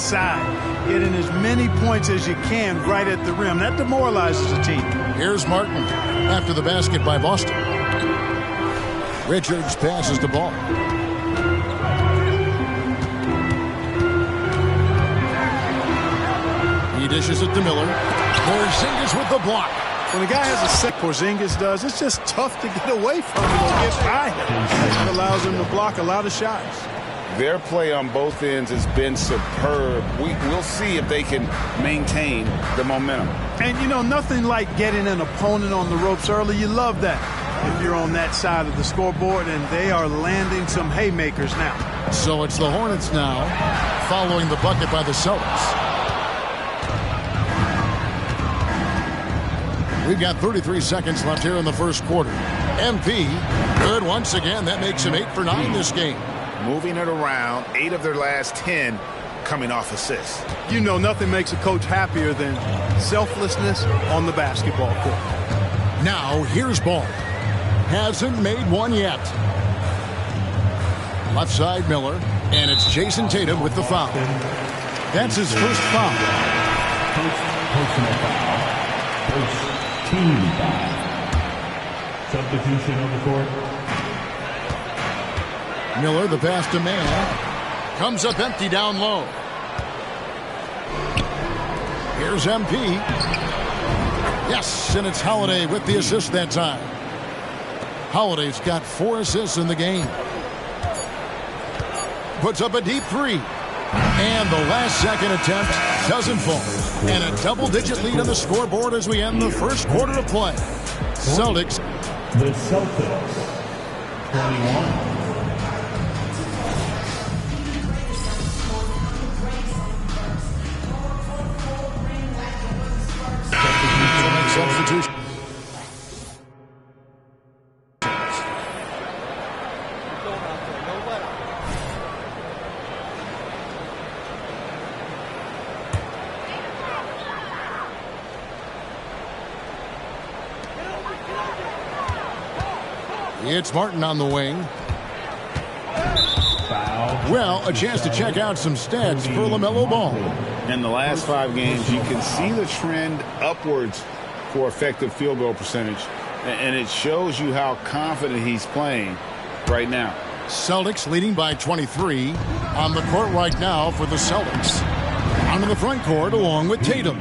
inside, getting as many points as you can right at the rim. That demoralizes a team. Here's Martin after the basket by Boston. Richards passes the ball. He dishes it to Miller. Porzingis with the block. When a guy has a set, Porzingis does, it's just tough to get away from him or get by him. It allows him to block a lot of shots. Their play on both ends has been superb. We'll see if they can maintain the momentum. And, you know, nothing like getting an opponent on the ropes early. You love that if you're on that side of the scoreboard, and they are landing some haymakers now. So it's the Hornets now following the bucket by the Celtics. We've got 33 seconds left here in the first quarter. MP, good once again. That makes him 8 for 9 this game. Moving it around, 8 of their last 10 coming off assists. You know, nothing makes a coach happier than selflessness on the basketball court. Now, here's Ball. Hasn't made one yet. Left side, Miller. And it's Jason Tatum with the foul. That's his first foul. Personal foul. First team foul. Substitution on the court. Miller, the pass to man. Comes up empty down low. Here's MP. Yes, and it's Holiday with the assist that time. Holiday's got 4 assists in the game. Puts up a deep 3. And the last second attempt doesn't fall. And a double-digit lead on the scoreboard as we end the first quarter of play. Celtics. The Celtics. 21. Substitution. It's Martin on the wing. Well, a chance to check out some stats for LaMelo Ball. In the last 5 games, you can see the trend upwards for effective field goal percentage. And it shows you how confident he's playing right now. Celtics leading by 23 on the court right now for the Celtics. Onto the front court along with Tatum.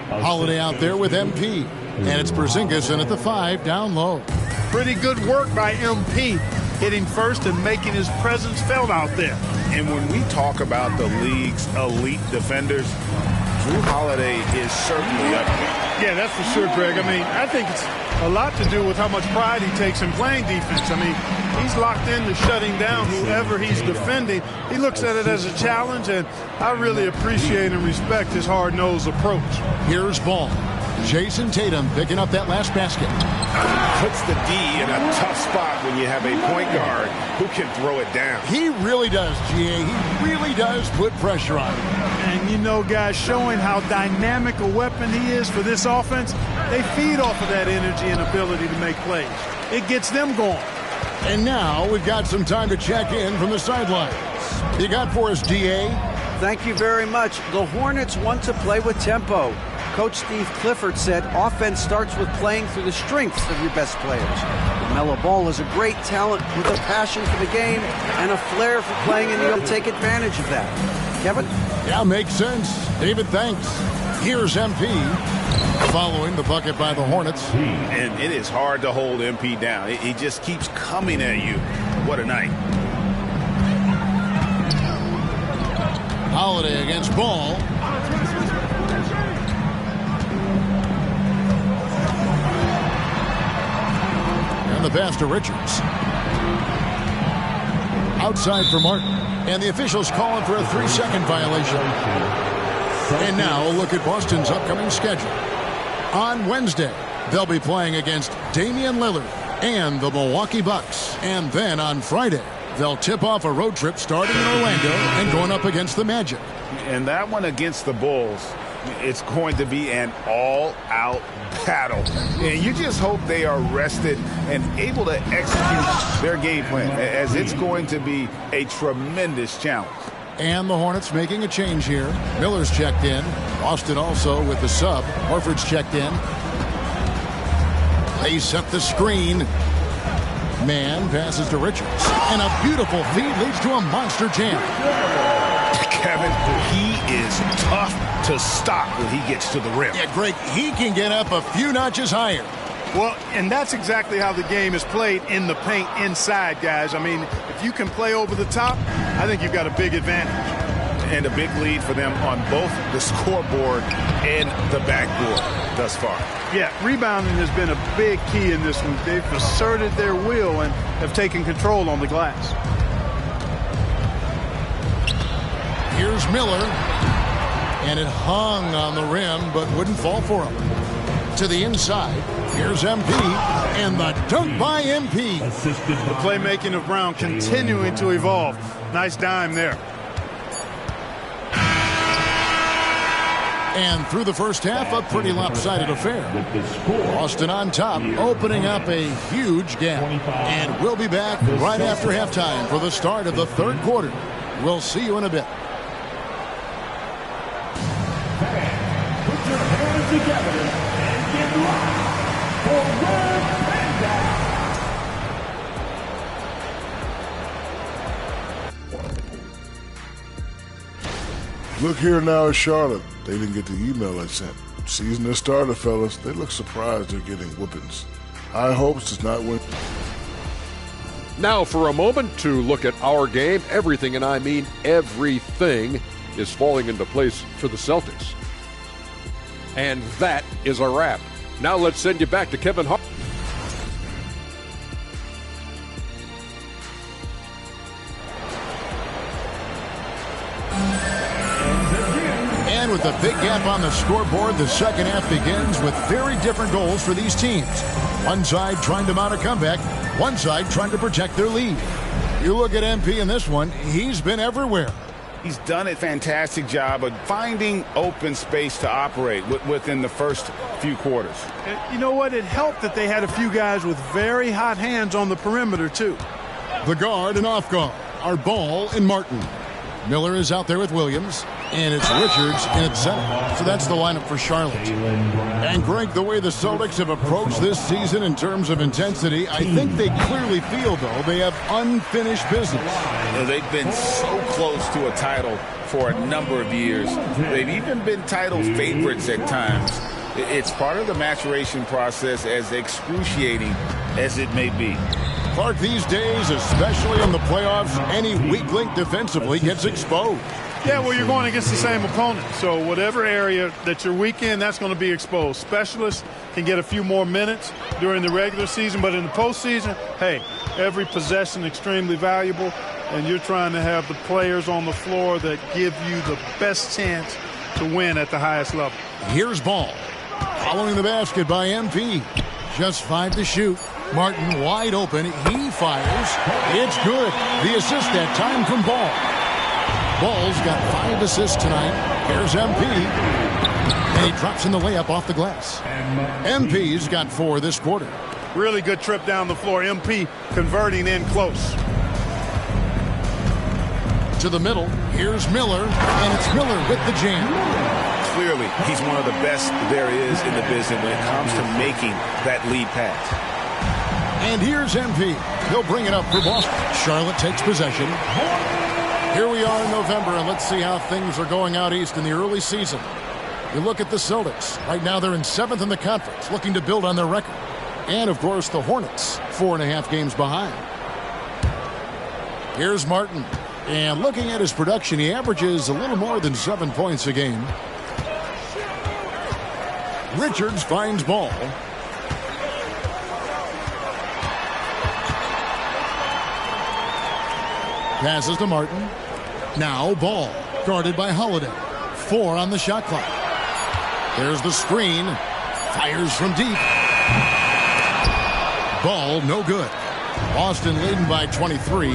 Holiday out there with MP. And it's Porzingis in at the 5 down low. Pretty good work by MP, hitting first and making his presence felt out there. And when we talk about the league's elite defenders, Drew Holiday is certainly up there. Yeah, that's for sure, Greg. I mean, I think it's a lot to do with how much pride he takes in playing defense. I mean, he's locked into shutting down whoever he's defending. He looks at it as a challenge, and I really appreciate and respect his hard-nosed approach. Here's Ball. Jason Tatum picking up that last basket. Puts the D in a tough spot when you have a point guard who can throw it down. He really does, GA. He really does put pressure on him. And, you know, guys, showing how dynamic a weapon he is for this offense, they feed off of that energy and ability to make plays. It gets them going. And now we've got some time to check in from the sidelines. You got for us, DA? Thank you very much. The Hornets want to play with tempo. Coach Steve Clifford said offense starts with playing through the strengths of your best players. LaMelo Ball is a great talent with a passion for the game and a flair for playing in the open. Take advantage of that. Kevin? Yeah, makes sense. David, thanks. Here's MP following the bucket by the Hornets. And it is hard to hold MP down. He just keeps coming at you. What a night. Holiday against Ball. And the pass to Richards. Outside for Martin. And the officials calling for a 3-second violation. And now a look at Boston's upcoming schedule. On Wednesday, they'll be playing against Damian Lillard and the Milwaukee Bucks. And then on Friday, they'll tip off a road trip starting in Orlando and going up against the Magic. And that one against the Bulls, it's going to be an all-out battle. And you just hope they are rested and able to execute their game plan, as it's going to be a tremendous challenge. And the Hornets making a change here. Miller's checked in. Boston also with the sub. Horford's checked in. They set the screen. Man passes to Richards. And a beautiful feed leads to a monster jam. Kevin, he is tough to stop when he gets to the rim. Yeah, Greg, he can get up a few notches higher. Well, and that's exactly how the game is played in the paint inside, guys. I mean, if you can play over the top, I think you've got a big advantage. And a big lead for them on both the scoreboard and the backboard thus far. Yeah, rebounding has been a big key in this one. They've asserted their will and have taken control on the glass. Here's Miller. And it hung on the rim, but wouldn't fall for him. To the inside. Here's MP. And the dunk by MP. The playmaking of Brown continuing to evolve. Nice dime there. And through the first half, a pretty lopsided affair. Boston on top, opening up a huge gap. And we'll be back right after halftime for the start of the third quarter. We'll see you in a bit. Put your hands together and get live for Red Panda. Look here now at Charlotte. They didn't get the email I sent. Season has started, fellas. They look surprised they're getting whoopings. High hopes does not win. Now for a moment to look at our game. Everything, and I mean everything, is falling into place for the Celtics. And that is a wrap. Now let's send you back to Kevin Hart. And with a big gap on the scoreboard, the second half begins with very different goals for these teams. One side trying to mount a comeback, one side trying to protect their lead. You look at MP in this one, he's been everywhere. He's done a fantastic job of finding open space to operate within the first few quarters. You know what? It helped that they had a few guys with very hot hands on the perimeter, too. The guard and off guard are Ball and Martin. Miller is out there with Williams, and it's Richards in at center. So that's the lineup for Charlotte. And Greg, the way the Celtics have approached this season in terms of intensity, I think they clearly feel, though, they have unfinished business. You know, they've been so close to a title for a number of years. They've even been title favorites at times. It's part of the maturation process, as excruciating as it may be. Clark, these days, especially in the playoffs, any weak link defensively gets exposed. Yeah, well, you're going against the same opponent. So whatever area that you're weak in, that's going to be exposed. Specialists can get a few more minutes during the regular season, but in the postseason, hey, every possession extremely valuable, and you're trying to have the players on the floor that give you the best chance to win at the highest level. Here's Ball. Following the basket by MP. Just 5 to shoot. Martin wide open. He fires. It's good. The assist that time from Ball. Ball's got 5 assists tonight. Here's MP. And he drops in the layup off the glass. MP's got 4 this quarter. Really good trip down the floor. MP converting in close. To the middle. Here's Miller. And it's Miller with the jam. Clearly, he's one of the best there is in the business when it comes to making that lead pass. And here's MP. He'll bring it up for Boston. Charlotte takes possession. Here we are in November, and let's see how things are going out east in the early season. You look at the Celtics. Right now they're in 7th in the conference, looking to build on their record. And, of course, the Hornets, 4.5 games behind. Here's Martin. And looking at his production, he averages a little more than 7 points a game. Richards finds Ball. Passes to Martin. Now Ball, guarded by Holiday. 4 on the shot clock. There's the screen. Fires from deep. Ball, no good. Boston leading by 23.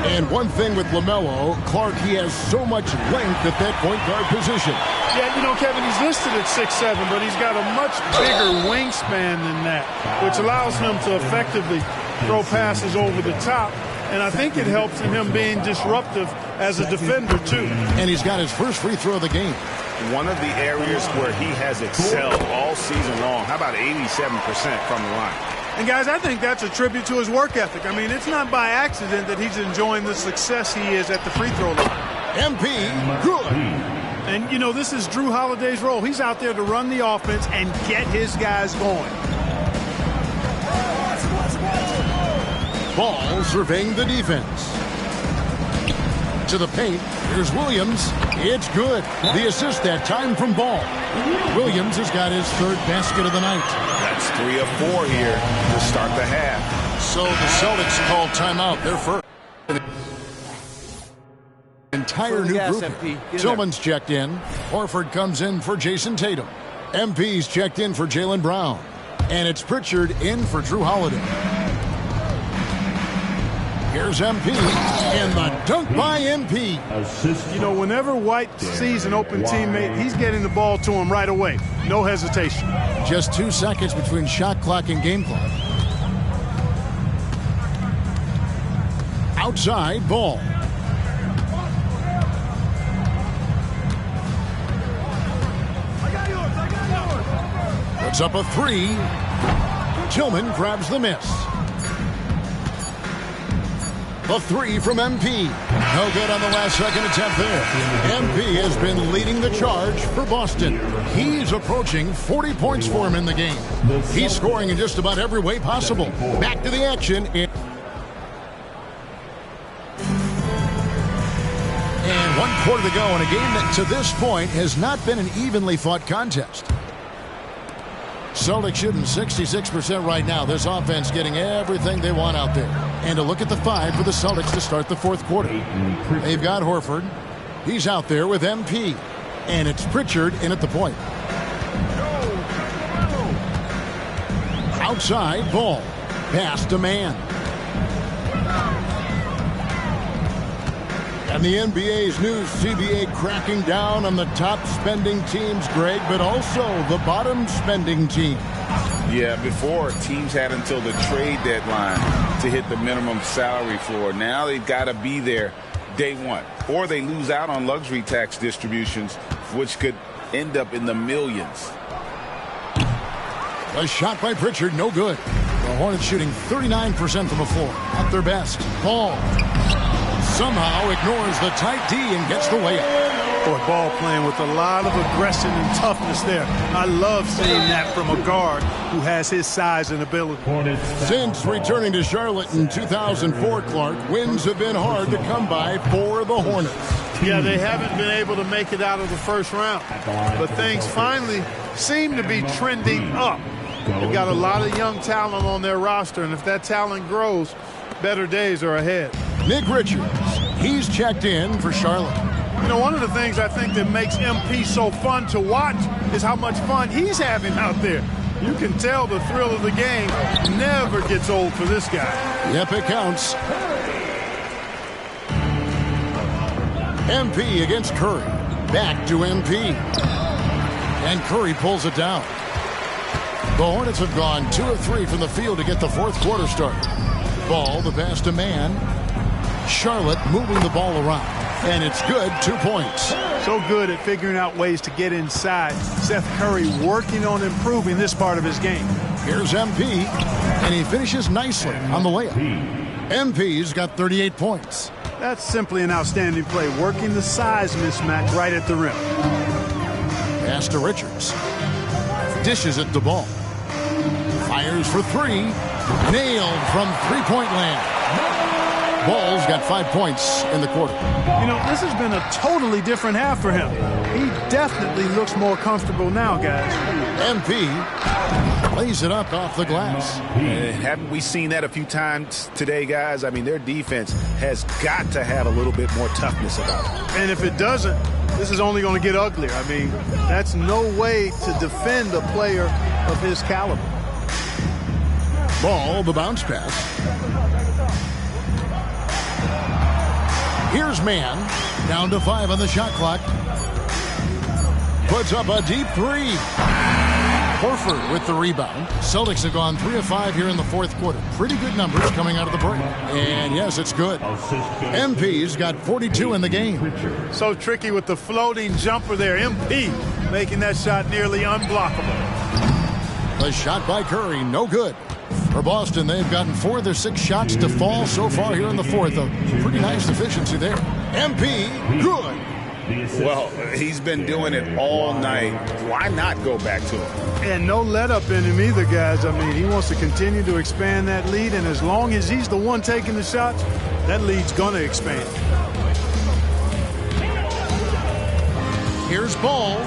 And one thing with LaMelo, Clark, he has so much length at that point guard position. Yeah, you know, Kevin, he's listed at 6'7", but he's got a much bigger wingspan than that, which allows him to effectively throw passes over the top and I think it helps in him being disruptive as a defender, too. And he's got his first free throw of the game. One of the areas where he has excelled all season long. How about 87% from the line? And, guys, I think that's a tribute to his work ethic. I mean, it's not by accident that he's enjoying the success he is at the free throw line. MP, good. And, you know, this is Drew Holiday's role. He's out there to run the offense and get his guys going. Ball surveying the defense. To the paint. Here's Williams. It's good. The assist that time from Ball. Williams has got his third basket of the night. That's 3 of 4 here to start the half. So the Celtics call timeout. They're first. Entire new group. Tillman's checked in. Horford comes in for Jason Tatum. MP's checked in for Jaylen Brown. And it's Pritchard in for Drew Holiday. Here's MP, and the dunk by MP. You know, whenever White sees an open teammate, he's getting the ball to him right away. No hesitation. Just 2 seconds between shot clock and game clock. Outside, Ball. Puts up a 3. Tillman grabs the miss. The 3 from MP. No good on the last second attempt there. MP has been leading the charge for Boston. He's approaching 40 points for him in the game. He's scoring in just about every way possible. Back to the action. And 1 quarter to go in a game that to this point has not been an evenly fought contest. Celtics shooting 66% right now. This offense getting everything they want out there. And a look at the 5 for the Celtics to start the fourth quarter. They've got Horford. He's out there with MP. And it's Pritchard in at the point. Outside, Ball. Pass to Man. And the NBA's new CBA cracking down on the top spending teams, Greg, but also the bottom spending teams. Yeah, before teams had until the trade deadline to hit the minimum salary floor. Now they've got to be there day one, or they lose out on luxury tax distributions, which could end up in the millions. A shot by Pritchard, no good. The Hornets shooting 39% from the floor, at their best. Ball somehow ignores the tight D and gets the layup. Boy, Ball playing with a lot of aggression and toughness there. I love seeing that from a guard who has his size and ability. Since returning to Charlotte in 2004, Clark, wins have been hard to come by for the Hornets. Yeah, they haven't been able to make it out of the first round. But things finally seem to be trending up. They've got a lot of young talent on their roster, and if that talent grows, better days are ahead. Nick Richards, he's checked in for Charlotte. You know, one of the things I think that makes MP so fun to watch is how much fun he's having out there. You can tell the thrill of the game never gets old for this guy. Yep, it counts. MP against Curry. Back to MP. And Curry pulls it down. The Hornets have gone 2 of 3 from the field to get the fourth quarter started. Ball, the pass to Man. Charlotte moving the ball around. And it's good, 2 points. So good at figuring out ways to get inside. Seth Curry working on improving this part of his game. Here's MP, and he finishes nicely on the layup. MP's got 38 points. That's simply an outstanding play, working the size mismatch right at the rim. Pass to Richards. Dishes it to Ball. Fires for 3. Nailed from three-point land. Ball's got 5 points in the quarter. You know, this has been a totally different half for him. He definitely looks more comfortable now, guys. MP lays it up off the glass. Haven't we seen that a few times today, guys? I mean, their defense has got to have a little bit more toughness about it. And if it doesn't, this is only going to get uglier. I mean, that's no way to defend a player of his caliber. Ball, the bounce pass. Here's Man, down to 5 on the shot clock. Puts up a deep 3. Horford with the rebound. Celtics have gone 3 of 5 here in the fourth quarter. Pretty good numbers coming out of the break. And yes, it's good. MP's got 42 in the game. So tricky with the floating jumper there. MP making that shot nearly unblockable. The shot by Curry, no good. For Boston, they've gotten 4 of their 6 shots to fall so far here in the fourth. A pretty nice efficiency there. MP, good. Well, he's been doing it all night. Why not go back to him? And no let up in him either, guys. I mean, he wants to continue to expand that lead, and as long as he's the one taking the shots, that lead's going to expand. Here's Ball.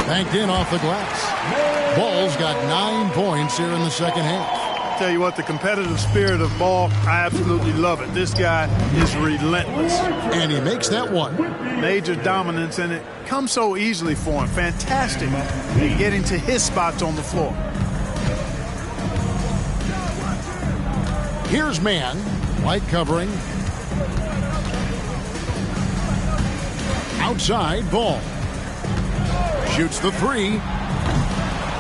Banked in off the glass. Ball's got 9 points here in the second half. Tell you what, the competitive spirit of Ball, I absolutely love it. This guy is relentless. And he makes that one. Major dominance, and it comes so easily for him. Fantastic at getting to his spots on the floor. Here's man. Light covering. Outside, Ball. Shoots the 3.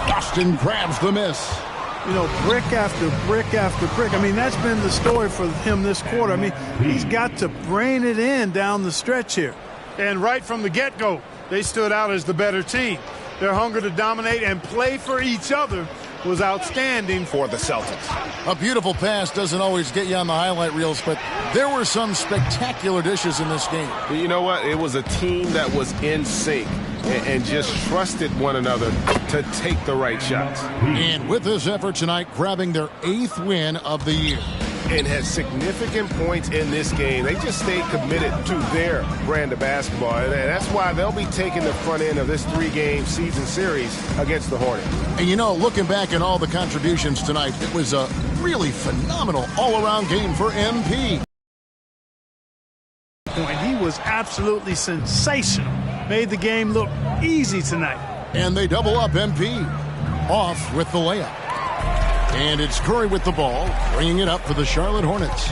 Boston grabs the miss. You know, brick after brick after brick. I mean, that's been the story for him this quarter. I mean, he's got to brain it in down the stretch here. And right from the get-go, they stood out as the better team. Their hunger to dominate and play for each other was outstanding for the Celtics. A beautiful pass doesn't always get you on the highlight reels, but there were some spectacular dishes in this game. You know what? It was a team that was in sync and just trusted one another to take the right shots. And with this effort tonight, grabbing their 8th win of the year. And had significant points in this game. They just stayed committed to their brand of basketball. And that's why they'll be taking the front end of this 3-game season series against the Hornets. And you know, looking back at all the contributions tonight, it was a really phenomenal all-around game for MP. He was absolutely sensational. Made the game look easy tonight. And they double up MP. Off with the layup. And it's Curry with the ball, bringing it up for the Charlotte Hornets.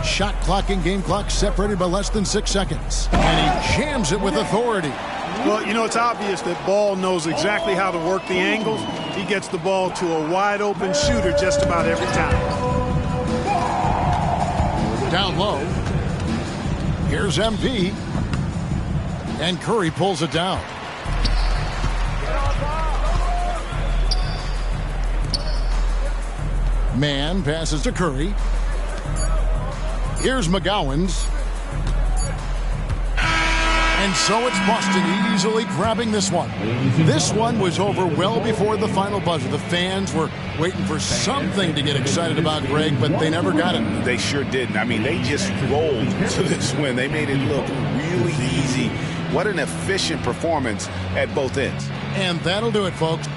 Shot clock and game clock separated by less than 6 seconds. And he jams it with authority. Well, you know, it's obvious that Ball knows exactly how to work the angles. He gets the ball to a wide-open shooter just about every time. Down low. Here's MP. And Curry pulls it down. Man passes to Curry. Here's McGowan's. And so it's Boston easily grabbing this one. This one was over well before the final buzzer. The fans were waiting for something to get excited about, Greg, but they never got it. They sure didn't. I mean, they just rolled to this win. They made it look really easy. What an efficient performance at both ends. And that'll do it, folks.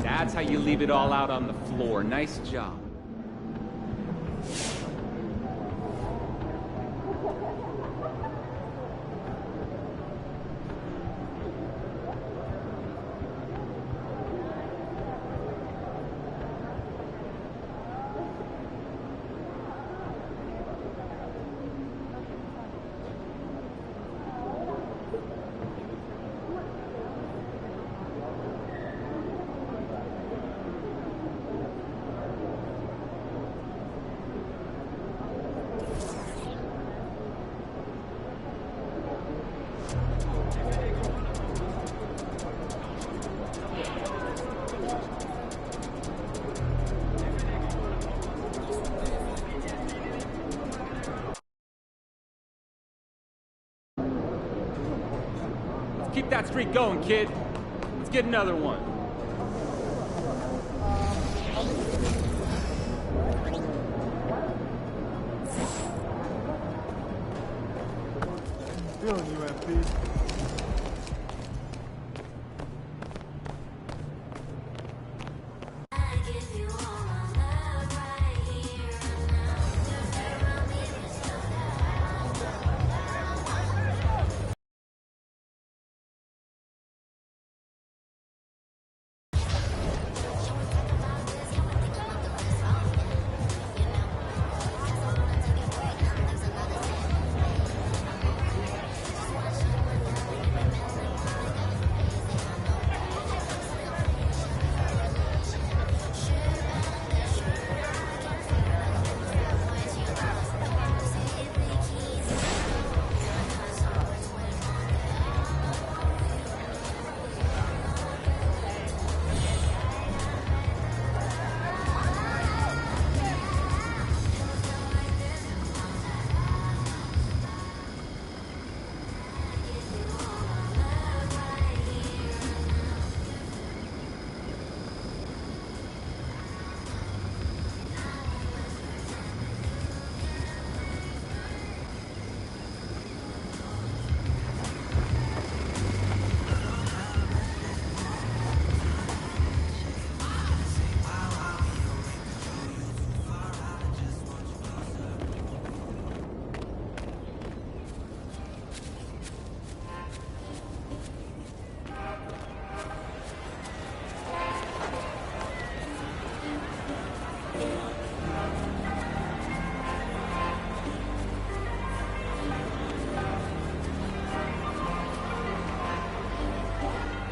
That's how you leave it all out on the floor. Nice job. Keep that streak going, kid. Let's get another one. Feeling you, MP.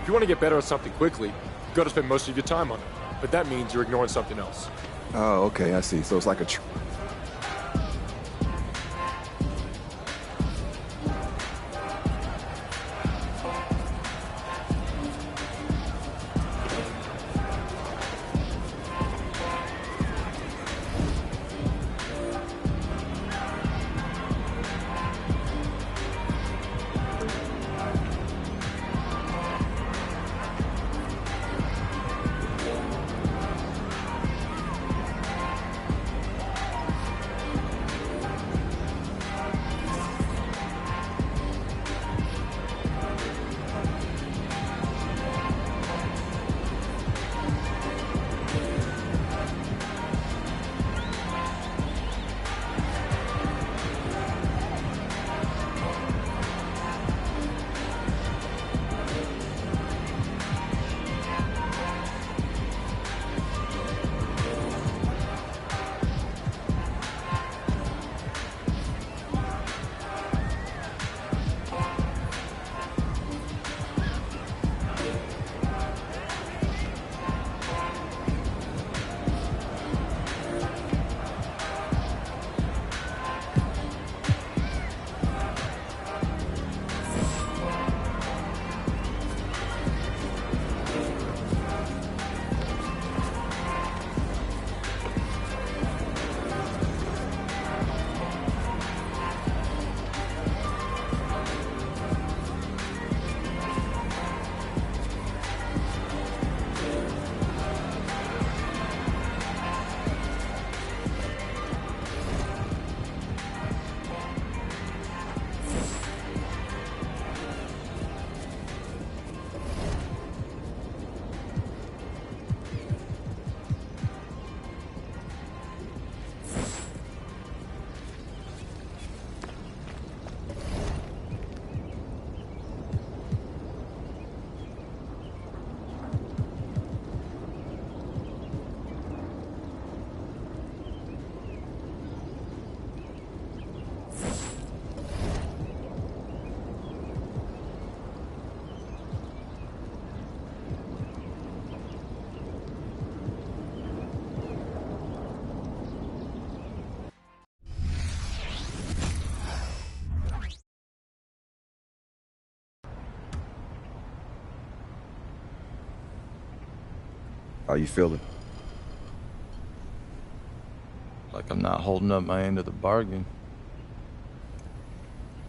If you want to get better at something quickly, you've got to spend most of your time on it. But that means you're ignoring something else. Oh, okay, I see. So it's like a... How you feeling? Like I'm not holding up my end of the bargain.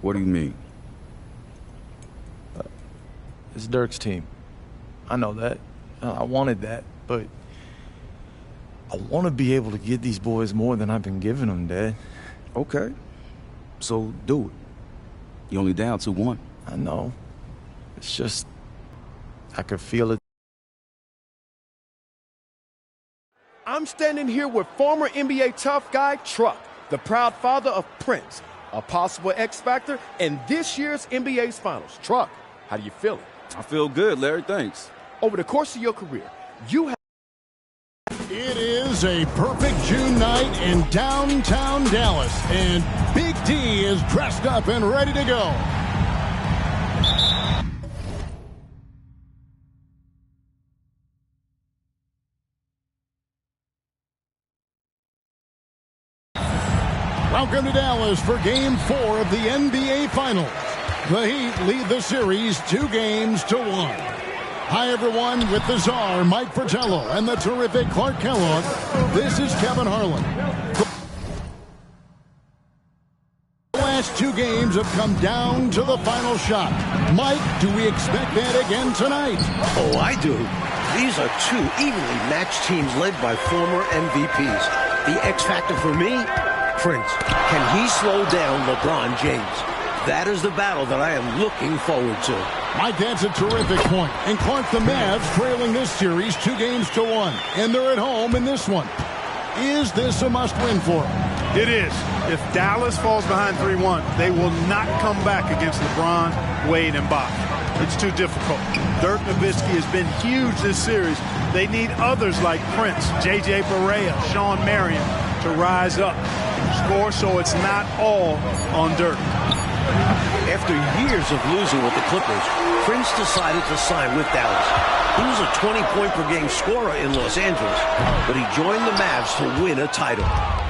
What do you mean? It's Dirk's team. I know that. I wanted that, but I want to be able to give these boys more than I've been giving them, Dad. Okay. So do it. You only down 2-1. I know. It's just, I could feel it. I'm standing here with former NBA tough guy Truck, the proud father of Prince, a possible X factor in this year's NBA's finals. Truck, how do you feel? I feel good, Larry. Thanks. Over the course of your career, you have... It is a perfect June night in downtown Dallas, and Big D is dressed up and ready to go. Welcome to Dallas for Game 4 of the NBA Finals. The Heat lead the series 2-1. Hi, everyone, with the czar, Mike Fratello, and the terrific Clark Kellogg. This is Kevin Harlan. The last 2 games have come down to the final shot. Mike, do we expect that again tonight? Oh, I do. These are 2 evenly matched teams led by former MVPs. The X factor for me? Prince. Can he slow down LeBron James? That is the battle that I am looking forward to. Mike, that's a terrific point. And Clark, the Mavs trailing this series 2-1. And they're at home in this one. Is this a must-win for them? It is. If Dallas falls behind 3-1, they will not come back against LeBron, Wade, and Bosh. It's too difficult. Dirk Nowitzki has been huge this series. They need others like Prince, J.J. Barea, Sean Marion to rise up, score, so it's not all on Dirk. After years of losing with the Clippers, Prince decided to sign with Dallas. He was a 20-point-per-game scorer in Los Angeles, but he joined the Mavs to win a title.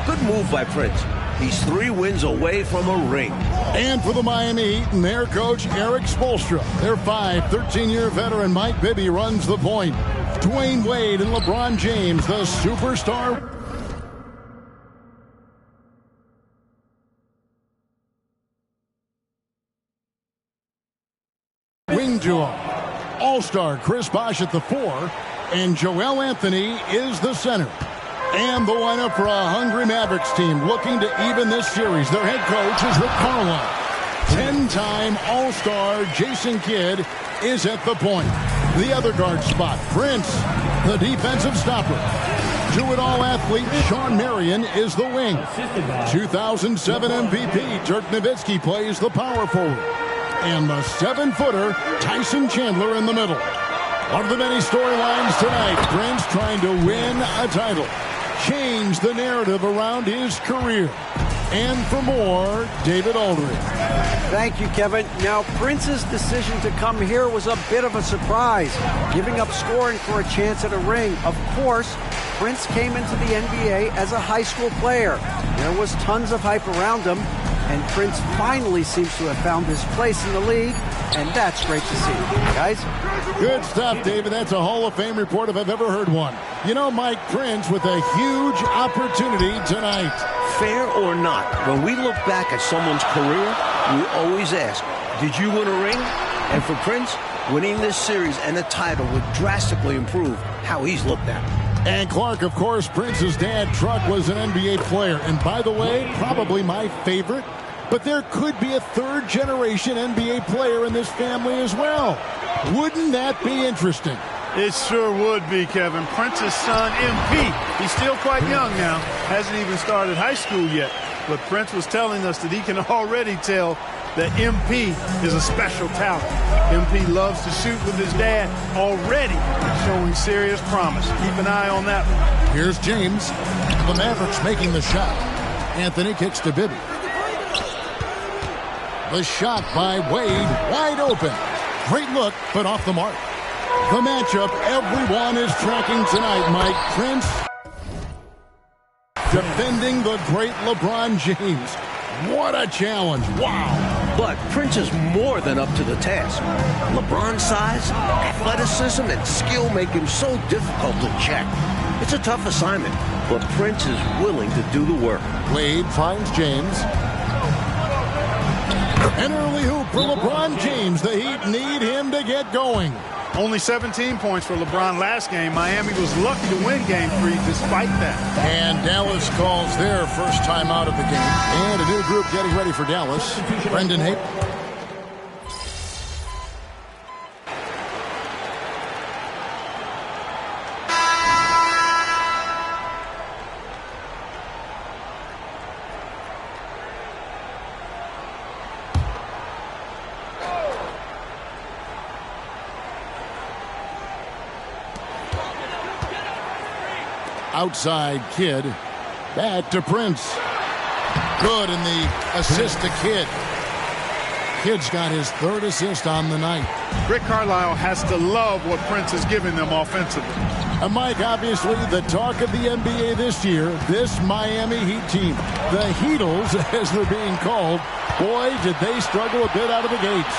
Good move by Prince. He's 3 wins away from a ring. And for the Miami Heat and their coach, Eric Spoelstra, their 13-year veteran Mike Bibby runs the point. Dwayne Wade and LeBron James, the superstar. Wing duo. All-star Chris Bosh at the 4, and Joel Anthony is the center. And the lineup for a hungry Mavericks team looking to even this series. Their head coach is Rick Carlisle. 10-time All-Star Jason Kidd is at the point. The other guard spot, Prince, the defensive stopper. Do-it-all athlete Sean Marion is the wing. 2007 MVP Dirk Nowitzki plays the power forward. And the 7-footer Tyson Chandler in the middle. One of the many storylines tonight, Prince trying to win a title. Change the narrative around his career. And for more, David Aldridge. Thank you, Kevin. Now, Prince's decision to come here was a bit of a surprise, giving up scoring for a chance at a ring. Of course, Prince came into the NBA as a high school player. There was tons of hype around him, and Prince finally seems to have found his place in the league, and that's great to see. Guys? Good stuff, David. That's a Hall of Fame report if I've ever heard one. You know, Mike, Prince with a huge opportunity tonight. Fair or not, when we look back at someone's career, we always ask, did you win a ring? And for Prince, winning this series and a title would drastically improve how he's looked at. And Clark, of course, Prince's dad, Truck, was an NBA player. And by the way, probably my favorite. But there could be a third-generation NBA player in this family as well. Wouldn't that be interesting? It sure would be, Kevin. Prince's son, MP. He's still quite young now. Hasn't even started high school yet. But Prince was telling us that he can already tell that MP is a special talent. MP loves to shoot with his dad, already showing serious promise. Keep an eye on that one. Here's James. The Mavericks making the shot. Anthony kicks to Bibby. The shot by Wade, wide open. Great look, but off the mark. The matchup everyone is tracking tonight, Mike. Prince defending the great LeBron James. What a challenge. Wow. But Prince is more than up to the task. LeBron's size, athleticism, and skill make him so difficult to check. It's a tough assignment, but Prince is willing to do the work. Wade finds James. An early hoop for LeBron James. The Heat need him to get going. Only 17 points for LeBron last game. Miami was lucky to win Game 3 despite that. And Dallas calls their first time out of the game. And a new group getting ready for Dallas. Brendan Hayden. Outside Kid. Back to Prince. Good in the assist to Kid. Kid's got his third assist on the night. Rick Carlisle has to love what Prince is giving them offensively. Mike, obviously the talk of the NBA this year, this Miami Heat team. The Heatles, as they're being called. Boy, did they struggle a bit out of the gates.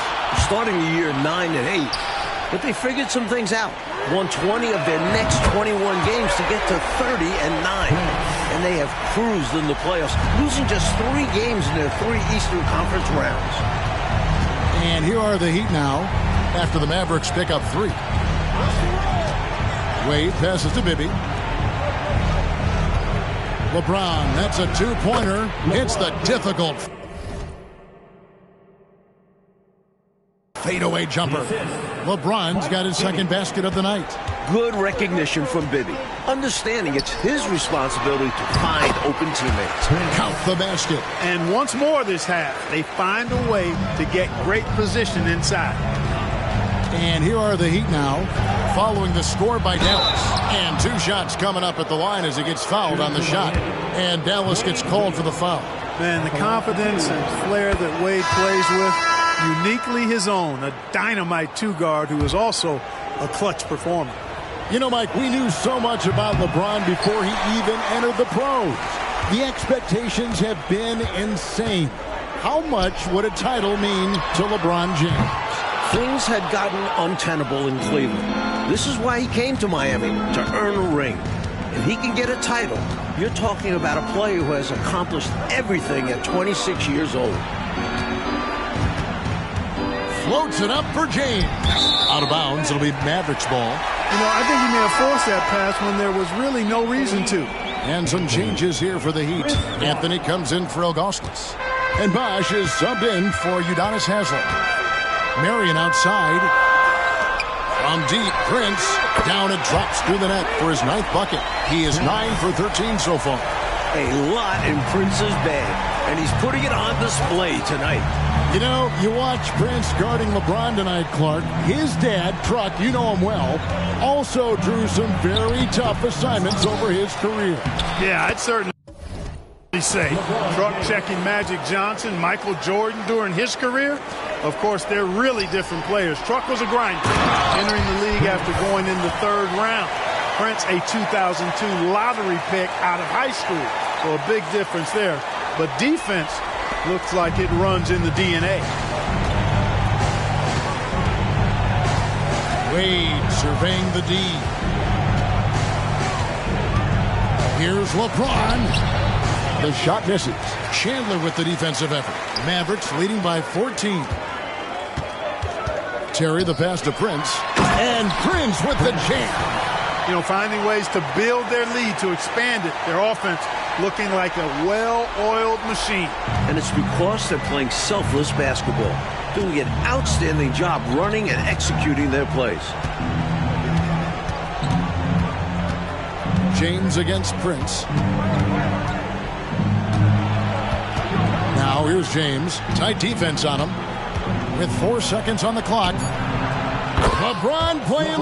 Starting the year 9-8, but they figured some things out. Won 20 of their next 21 games to get to 30-9. And they have cruised in the playoffs, losing just 3 games in their 3 Eastern Conference rounds. And here are the Heat now after the Mavericks pick up 3. Wade passes to Bibby. LeBron, that's a 2-pointer. It's the difficult fadeaway jumper. LeBron's got his second basket of the night. Good recognition from Bibby, understanding it's his responsibility to find open teammates. Count the basket. And once more this half, they find a way to get great position inside. And here are the Heat now, following the score by Dallas. And 2 shots coming up at the line as he gets fouled on the shot. And Dallas gets called for the foul. Man, the confidence and flair that Wade plays with, uniquely his own. A dynamite 2-guard who is also a clutch performer. You know, Mike, we knew so much about LeBron before he even entered the pros. The expectations have been insane. How much would a title mean to LeBron James? Things had gotten untenable in Cleveland. This is why he came to Miami, to earn a ring. If he can get a title, you're talking about a player who has accomplished everything at 26 years old. Floats it up for James. Out of bounds, it'll be Mavericks ball. You know, I think he may have forced that pass when there was really no reason to. And some changes here for the Heat. Anthony comes in for Augustus. And Bosch is subbed in for Udonis Haslem. Marion outside. From deep, Prince. Down and drops through the net for his 9th bucket. He is 9 for 13 so far. A lot in Prince's bag, and he's putting it on display tonight. You know, you watch Prince guarding LeBron tonight, Clark. His dad, Truck, you know him well, also drew some very tough assignments over his career. Yeah, I'd certainly say Truck checking Magic Johnson, Michael Jordan during his career. Of course, they're really different players. Truck was a grinder, entering the league after going in the 3rd round. Prince, a 2002 lottery pick out of high school. So a big difference there. But defense looks like it runs in the DNA. Wade surveying the D. Here's LeBron. The shot misses. Chandler with the defensive effort. Mavericks leading by 14. Terry the pass to Prince. And Prince with the jam. You know, finding ways to build their lead, to expand it. Their offense looking like a well-oiled machine. And it's because they're playing selfless basketball, doing an outstanding job running and executing their plays. James against Prince. Now here's James. Tight defense on him. With 4 seconds on the clock. LeBron playing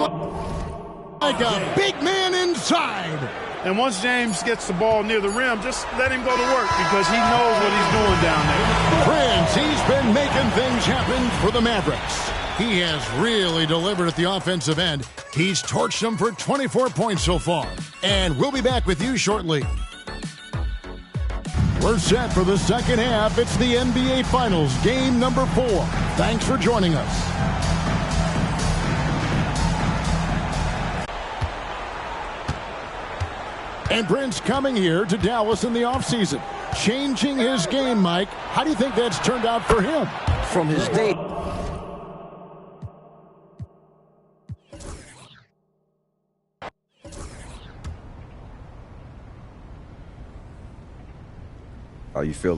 like a big man inside. And once James gets the ball near the rim, just let him go to work because he knows what he's doing down there. Prince, he's been making things happen for the Mavericks. He has really delivered at the offensive end. He's torched them for 24 points so far. And we'll be back with you shortly. We're set for the second half. It's the NBA Finals, game number 4. Thanks for joining us. And Prince coming here to Dallas in the offseason. Changing his game, Mike. How do you think that's turned out for him? From his day. How you feel?